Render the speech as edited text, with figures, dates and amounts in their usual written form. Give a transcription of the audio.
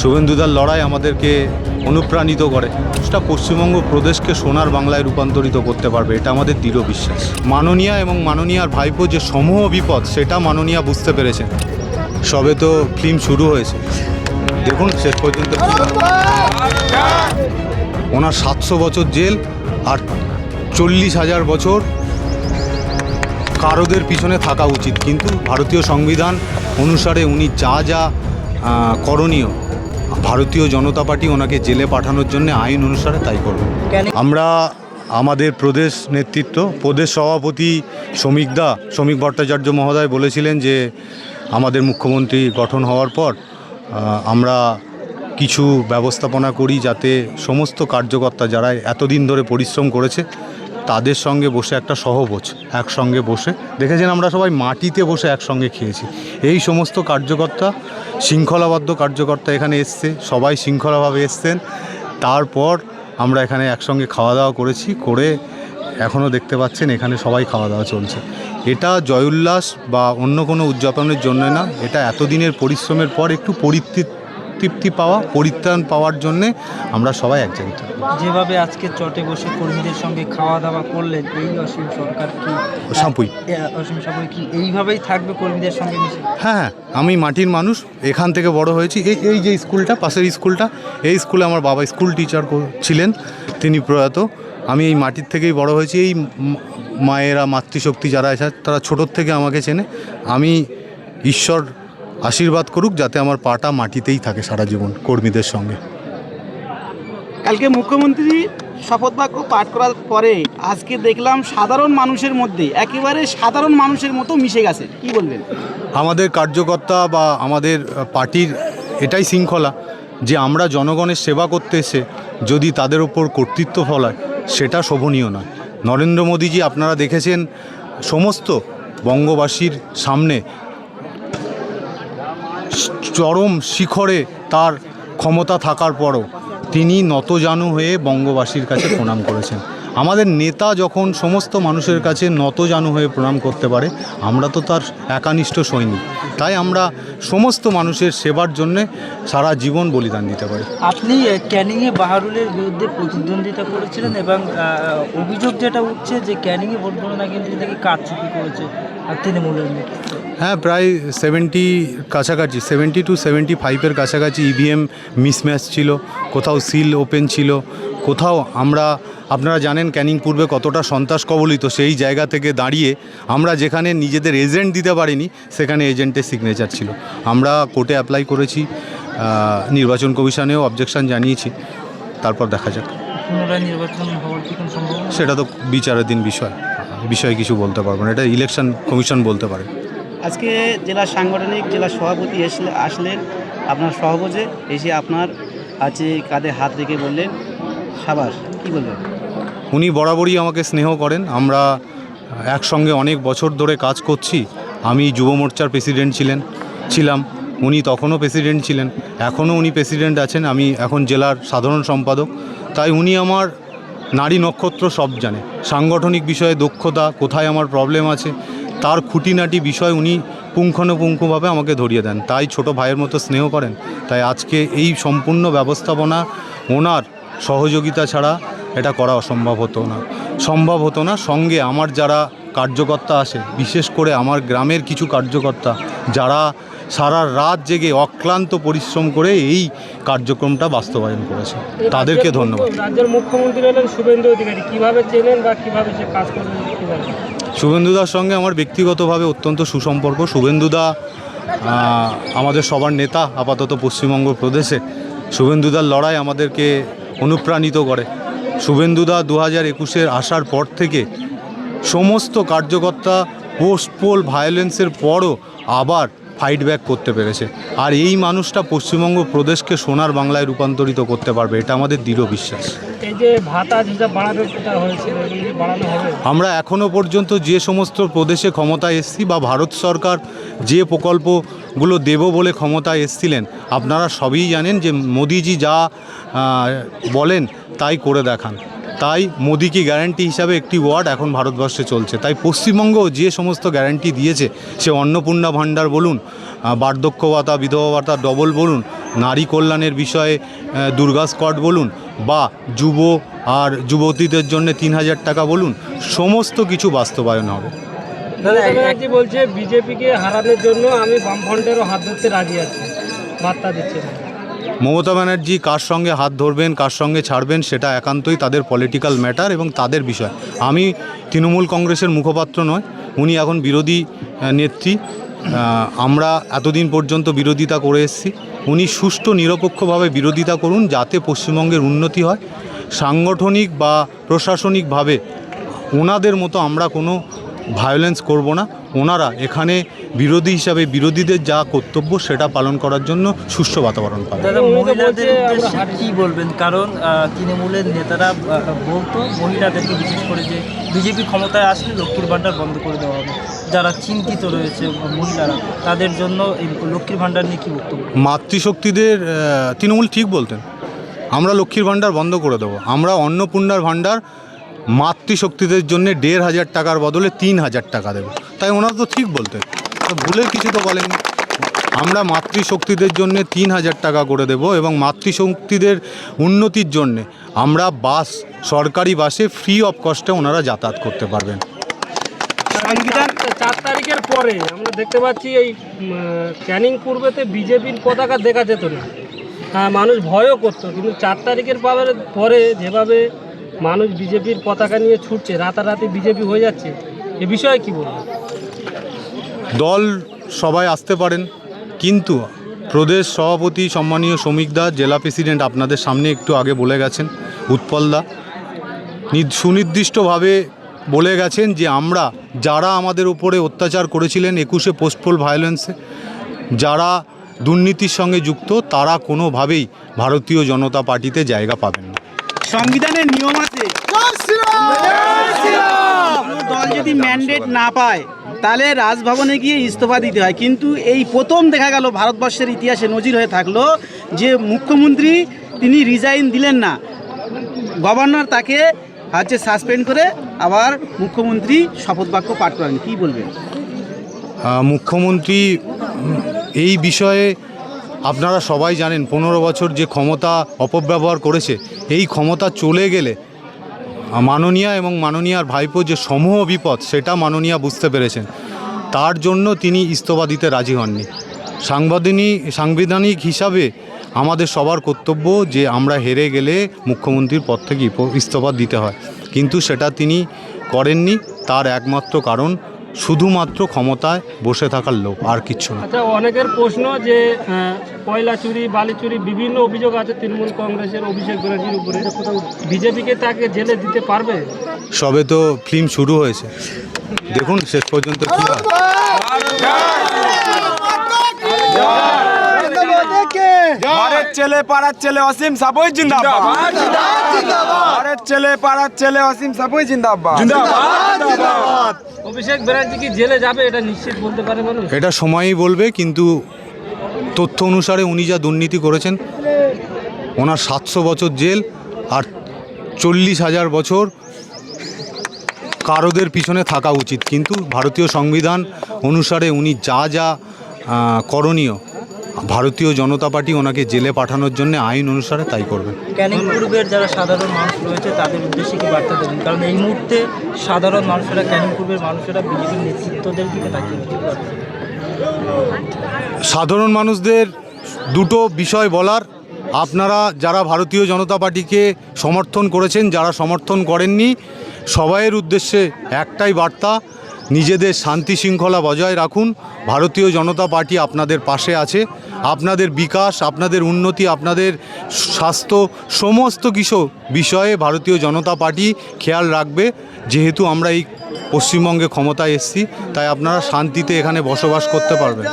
শুভেন্দুদার লড়াই আমাদেরকে অনুপ্রাণিত করে। সেটা পশ্চিমবঙ্গ প্রদেশকে সোনার বাংলায় রূপান্তরিত করতে পারবে, এটা আমাদের দৃঢ় বিশ্বাস। মাননীয়া এবং মাননীয়ার ভাইপো যে সমূহ বিপদ, সেটা মাননীয়া বুঝতে পেরেছেন। সবে তো ফিল্ম শুরু হয়েছে, দেখুন শেষ পর্যন্ত। ওনার 700 বছর জেল আর 40,000 বছর কারোদের পিছনে থাকা উচিত, কিন্তু ভারতীয় সংবিধান অনুসারে উনি যা যা করণীয়, ভারতীয় জনতা পার্টি ওনাকে জেলে পাঠানোর জন্য আইন অনুসারে তাই করবে। আমরা আমাদের প্রদেশ নেতৃত্ব, প্রদেশ সভাপতি শ্রমিক ভট্টাচার্য মহোদয় বলেছিলেন যে আমাদের মুখ্যমন্ত্রী গঠন হওয়ার পর আমরা কিছু ব্যবস্থাপনা করি যাতে সমস্ত কার্যকর্তা যারা এতদিন ধরে পরিশ্রম করেছে তাদের সঙ্গে বসে একটা সহভোজ, একসঙ্গে বসে, দেখেছেন আমরা সবাই মাটিতে বসে একসঙ্গে খেয়েছি। এই সমস্ত কার্যকর্তা, শৃঙ্খলাবদ্ধ কার্যকর্তা এখানে এসছে, সবাই শৃঙ্খলাভাবে এসছেন। তারপর আমরা এখানে একসঙ্গে খাওয়া দাওয়া করেছি, করে এখনও দেখতে পাচ্ছেন এখানে সবাই খাওয়া দাওয়া চলছে। এটা জয়োল্লাস বা অন্য কোনো উদযাপনের জন্য না, এটা এতদিনের পরিশ্রমের পর একটু তৃপ্তি পাওয়া, পরিত্রাণ পাওয়ার জন্যে আমরা সবাই এক জায়গায়। যেভাবে আজকে চটে বসে কর্মীদের সঙ্গে খাওয়া দাওয়া করলেন, এই অসীম সরকার কি অসীম সাপুই কি এইভাবেই থাকবে কর্মীদের সঙ্গে মিশে? হ্যাঁ, আমি মাটির মানুষ, এখান থেকে বড় হয়েছি। এই যে স্কুলটা, পাশের স্কুলটা, এই স্কুলে আমার বাবা স্কুল টিচার ছিলেন, তিনি প্রয়াত। আমি এই মাটির থেকেই বড় হয়েছি। এই মায়েরা, মাতৃশক্তি যারা আছে তারা ছোটোর থেকে আমাকে চেনে। আমি ঈশ্বর আশীর্বাদ করুক যাতে আমার পাটা মাটিতেই থাকে সারা জীবন কর্মীদের সঙ্গে। কালকে মুখ্যমন্ত্রী শপথ বাক্য পাঠ করার পরে আজকে দেখলাম সাধারণ মানুষের মধ্যে একেবারে সাধারণ মানুষের মতো মিশে গেছে, কি বলবেন? আমাদের কার্যকর্তা বা আমাদের পার্টির এটাই শৃঙ্খলা যে আমরা জনগণের সেবা করতে এসে যদি তাদের ওপর কর্তৃত্ব ফলায়, সেটা শোভনীয় নয়। নরেন্দ্র মোদীজি আপনারা দেখেছেন সমস্ত বঙ্গবাসীর সামনে চরম শিখরে তার ক্ষমতা থাকার পরও তিনি নতজানু হয়ে বঙ্গবাসীর কাছে প্রণাম করেছেন। আমাদের নেতা যখন সমস্ত মানুষের কাছে নতজানু হয়ে প্রণাম করতে পারে, আমরা তো তার একানিষ্ঠ সৈনিক, তাই আমরা সমস্ত মানুষের সেবার জন্যে সারা জীবন বলিদান দিতে পারি। আপনি ক্যানিংয়ে বাহারুলের বিরুদ্ধে প্রতিদ্বন্দ্বিতা করেছিলেন এবং অভিযোগ যেটা উঠছে যে ক্যানিংয়ে ভোট গণনা কেন্দ্র থেকে কারচুপি করেছে তৃণমূলের নেতৃত্ব। হ্যাঁ, প্রায় 70 কাছাকাছি, 70 to 75-এর কাছাকাছি ইভিএম মিসম্যাচ ছিল, কোথাও সিল ওপেন ছিল, কোথাও আপনারা জানেন ক্যানিং পূর্বে কতটা সন্ত্রাস কবলিত। সেই জায়গা থেকে দাঁড়িয়ে আমরা যেখানে নিজেদের এজেন্ট দিতে পারিনি, সেখানে এজেন্টের সিগনেচার ছিল। আমরা কোর্টে অ্যাপ্লাই করেছি, নির্বাচন কমিশনেও অবজেকশন জানিয়েছি, তারপর দেখা যাক। পুনরায় নির্বাচন হওয়ার কি কোনো সম্ভাবনা? সেটা তো বিচারাধীন বিষয়ে কিছু বলতে পারবো না, এটা ইলেকশন কমিশন বলতে পারে। আজকে জেলা সাংগঠনিক জেলা সভাপতি আসলেন আপনার সহভোজে, এসে আপনার আছে কাঁধে হাত রেখে বললেন সাবাস, কি বলবেন? উনি বরাবরই আমাকে স্নেহ করেন, আমরা একসঙ্গে অনেক বছর ধরে কাজ করছি। আমি যুব মোর্চার প্রেসিডেন্ট ছিলাম, উনি তখনও প্রেসিডেন্ট ছিলেন, এখনও উনি প্রেসিডেন্ট আছেন, আমি এখন জেলার সাধারণ সম্পাদক। তাই উনি আমার নারী নক্ষত্র সব জানে, সাংগঠনিক বিষয়ে দক্ষতা, কোথায় আমার প্রবলেম আছে, তার খুঁটিনাটি বিষয় উনি পুঙ্খানুপুঙ্খভাবে আমাকে ধরিয়ে দেন, তাই ছোট ভাইয়ের মতো স্নেহ করেন। তাই আজকে এই সম্পূর্ণ ব্যবস্থাপনা ওনার সহযোগিতা ছাড়া এটা করা সম্ভব হতো না। সঙ্গে আমার যারা কার্যকর্তা আসে, বিশেষ করে আমার গ্রামের কিছু কার্যকর্তা যারা সারা রাত জেগে অক্লান্ত পরিশ্রম করে এই কার্যক্রমটা বাস্তবায়ন করেছে, তাদেরকে ধন্যবাদ। রাজ্যের মুখ্যমন্ত্রী হলেন শুভেন্দু অধিকারী, কীভাবে চেনেন বা কীভাবে সে কাজ করবেন? শুভেন্দুদার সঙ্গে আমার ব্যক্তিগতভাবে অত্যন্ত সুসম্পর্ক। শুভেন্দুদা আমাদের সবার নেতা আপাতত পশ্চিমবঙ্গ প্রদেশে। শুভেন্দুদার লড়াই আমাদেরকে অনুপ্রাণিত করে। শুভেন্দুদা 2021-এর আসার পর থেকে সমস্ত কার্যকর্তা পোস্ট পোল ভায়োলেন্সের পরও আবার ফাইট ব্যাক করতে পেরেছে। আর এই মানুষটা পশ্চিমবঙ্গ প্রদেশকে সোনার বাংলায় রূপান্তরিত করতে পারবে, এটা আমাদের দৃঢ় বিশ্বাস। এই যে ভাতা যেটা বাড়ানো হয়েছিল, বাড়ানো হবে? আমরা এখনও পর্যন্ত যে সমস্ত প্রদেশে ক্ষমতায় এসেছি বা ভারত সরকার যে প্রকল্পগুলো দেব বলে ক্ষমতায় এসেছিলেন, আপনারা সবই জানেন যে মোদিজি যা বলেন তাই করে দেখান। তাই মোদি কি গ্যারান্টি হিসাবে একটি ওয়ার্ড এখন ভারতবর্ষে চলছে। তাই পশ্চিমবঙ্গ যে সমস্ত গ্যারান্টি দিয়েছে, সে অন্নপূর্ণা ভাণ্ডার বলুন, বার্ধক্য ভাতা, বিধবা ভাতা ডবল বলুন, নারী কল্যাণের বিষয়ে দুর্গা স্কোয়াড বলুন, বা যুব আর যুবতীদের জন্য 3,000 টাকা বলুন, সমস্ত কিছু বাস্তবায়ন হবে। ব্যানার্জি বলছে বিজেপিকে হারানোর জন্য আমি বামফ্রন্টেরও হাত ধরতে রাজি আছি, বার্তা দিচ্ছে। মমতা ব্যানার্জি কার সঙ্গে হাত ধরবেন, কার সঙ্গে ছাড়বেন, সেটা একান্তই তাদের পলিটিক্যাল ম্যাটার এবং তাদের বিষয়। আমি তৃণমূল কংগ্রেসের মুখপাত্র নয়, উনি এখন বিরোধী নেত্রী। আমরা এতদিন পর্যন্ত বিরোধিতা করে এসেছি, উনি সুষ্ঠু নিরপেক্ষভাবে বিরোধিতা করুন, যাতে পশ্চিমবঙ্গের উন্নতি হয়। সাংগঠনিক বা প্রশাসনিকভাবে ওনাদের মতো আমরা কোনো ভায়োলেন্স করব না। ওনারা এখানে বিরোধী হিসাবে বিরোধীদের যা কর্তব্য সেটা পালন করার জন্য সুষ্ঠু বাতাবরণ পাবে। দাদা, মহিলাদের উদ্দেশ্যে কি বলবেন? কারণ তৃণমূলের নেতারা বলতো মহিলাদেরকে, বিশেষ করে যে বিজেপি ক্ষমতায় আসলে লক্ষ্মীর ভাণ্ডার বন্ধ করে দেওয়া হবে। যারা চিন্তিত রয়েছে মহিলারা, তাদের জন্য এই লক্ষ্মীর ভাণ্ডার নিয়ে কী বক্তব্য? মাতৃশক্তিদের তৃণমূল ঠিক বলতেন, আমরা লক্ষ্মীর ভাণ্ডার বন্ধ করে দেবো। আমরা অন্নপূর্ণার ভাণ্ডার মাতৃশক্তিদের জন্য 1,500 টাকার বদলে 3,000 টাকা দেবো। তাই ওনারা তো ঠিক বলতেন, ভুলের কিছু তো বলেননি। আমরা মাতৃশক্তিদের জন্য 3,000 টাকা করে দেব এবং মাতৃশক্তিদের উন্নতির জন্যে আমরা বাস, সরকারি বাসে ফ্রি অফ কস্টে ওনারা যাতায়াত করতে পারবেন। সংবিধান 4 তারিখের পরে আমরা দেখতে পাচ্ছি এই ক্যানিং পূর্বেতে বিজেপির পতাকা দেখা যেত না, মানুষ ভয়ও করতো, কিন্তু 4 তারিখের পরে যেভাবে মানুষ বিজেপির পতাকা নিয়ে ছুটছে, রাতারাতি বিজেপি হয়ে যাচ্ছে, এ বিষয়ে কি বলবেন? দল সবাই আসতে পারেন, কিন্তু প্রদেশ সভাপতি সম্মানীয় শ্রমিক দা, জেলা প্রেসিডেন্ট আপনাদের সামনে একটু আগে বলে গেছেন, উৎপল দা সুনির্দিষ্টভাবে বলে গেছেন যে আমরা যারা আমাদের উপরে অত্যাচার করেছিলেন 21শে পোস্টপোল ভায়োলেন্সে, যারা দুর্নীতির সঙ্গে যুক্ত, তারা কোনোভাবেই ভারতীয় জনতা পার্টিতে জায়গা পাবেন না। সংবিধানের নিয়ম আছে, দল যদি ম্যান্ডেট না পায় তাহলে রাজভবনে গিয়ে ইস্তফা দিতে হয়। কিন্তু এই প্রথম দেখা গেল ভারতবর্ষের ইতিহাসে নজির হয়ে থাকলো যে মুখ্যমন্ত্রী তিনি রিজাইন দিলেন না, গভর্নর তাকে সাসপেন্ড করে আবার মুখ্যমন্ত্রী শপথ বাক্য পাঠ করেন। কী বলবেন? মুখ্যমন্ত্রী এই বিষয়ে আপনারা সবাই জানেন, 15 বছর যে ক্ষমতা অপব্যবহার করেছে, এই ক্ষমতা চলে গেলে মাননীয়া এবং মাননীয়ার ভাইপো যে সমূহ বিপদ, সেটা মাননীয়া বুঝতে পেরেছেন। তার জন্য তিনি ইস্তফা দিতে রাজি হননি। সাংবিধানিক হিসাবে আমাদের সবার কর্তব্য যে আমরা হেরে গেলে মুখ্যমন্ত্রীর পদ থেকে ইস্তফা দিতে হয়, কিন্তু সেটা তিনি করেননি। তার একমাত্র কারণ শুধুমাত্র ক্ষমতায় বসে থাকার লোভ, আর কিচ্ছু না। আচ্ছা, অনেকের প্রশ্ন যে কয়লা চুরি, বালি চুরি, বিভিন্ন অভিযোগ আছে তৃণমূল কংগ্রেসের অভিষেক ব্যানার্জির উপরে, বিজেপিকে তাকে জেলে দিতে পারবে? সবে তো ফিল্ম শুরু হয়েছে, দেখুন শেষ পর্যন্ত কী হয়। ঘরের ছেলে পাড়ার ছেলে অসীম সাবই জিন্দাবাদ, ঘরের ছেলে পাড়ার ছেলে অসীম সাবই জিন্দাবাদ। অভিষেক ব্যানার্জি কি জেলে যাবে, এটা নিশ্চিত বলতে পারে মানুষ? এটা সময়ই বলবে, কিন্তু তথ্য অনুসারে উনি যা দুর্নীতি করেছেন, ওনার 700 বছর জেল আর 40,000 বছর কারোদের পিছনে থাকা উচিত। কিন্তু ভারতীয় সংবিধান অনুসারে উনি যা যা করণীয়, ভারতীয় জনতা পার্টি ওনাকে জেলে পাঠানোর জন্য আইন অনুসারে তাই করবে। ক্যানিং পূর্বের যারা সাধারণ মানুষ রয়েছে তাদের উদ্দেশ্যে কি বার্তা দেবেন? কারণ এই মুহূর্তে সাধারণ মানুষেরা, ক্যানিং পূর্বের মানুষেরা বিজেপির নেতৃত্বদের দিকে তাকিয়ে আছে। সাধারণ মানুষদের দুটো বিষয় বলার, আপনারা যারা ভারতীয় জনতা পার্টিকে সমর্থন করেছেন, যারা সমর্থন করেননি, সবাইয়ের উদ্দেশ্যে একটাই বার্তা, নিজেদের শান্তি শৃঙ্খলা বজায় রাখুন। ভারতীয় জনতা পার্টি আপনাদের পাশে আছে। আপনাদের বিকাশ, আপনাদের উন্নতি, আপনাদের স্বাস্থ্য, সমস্ত কিছু বিষয়ে ভারতীয় জনতা পার্টি খেয়াল রাখবে। যেহেতু আমরা এই পশ্চিমবঙ্গে ক্ষমতায় এসেছি, তাই আপনারা শান্তিতে এখানে বসবাস করতে পারবেন।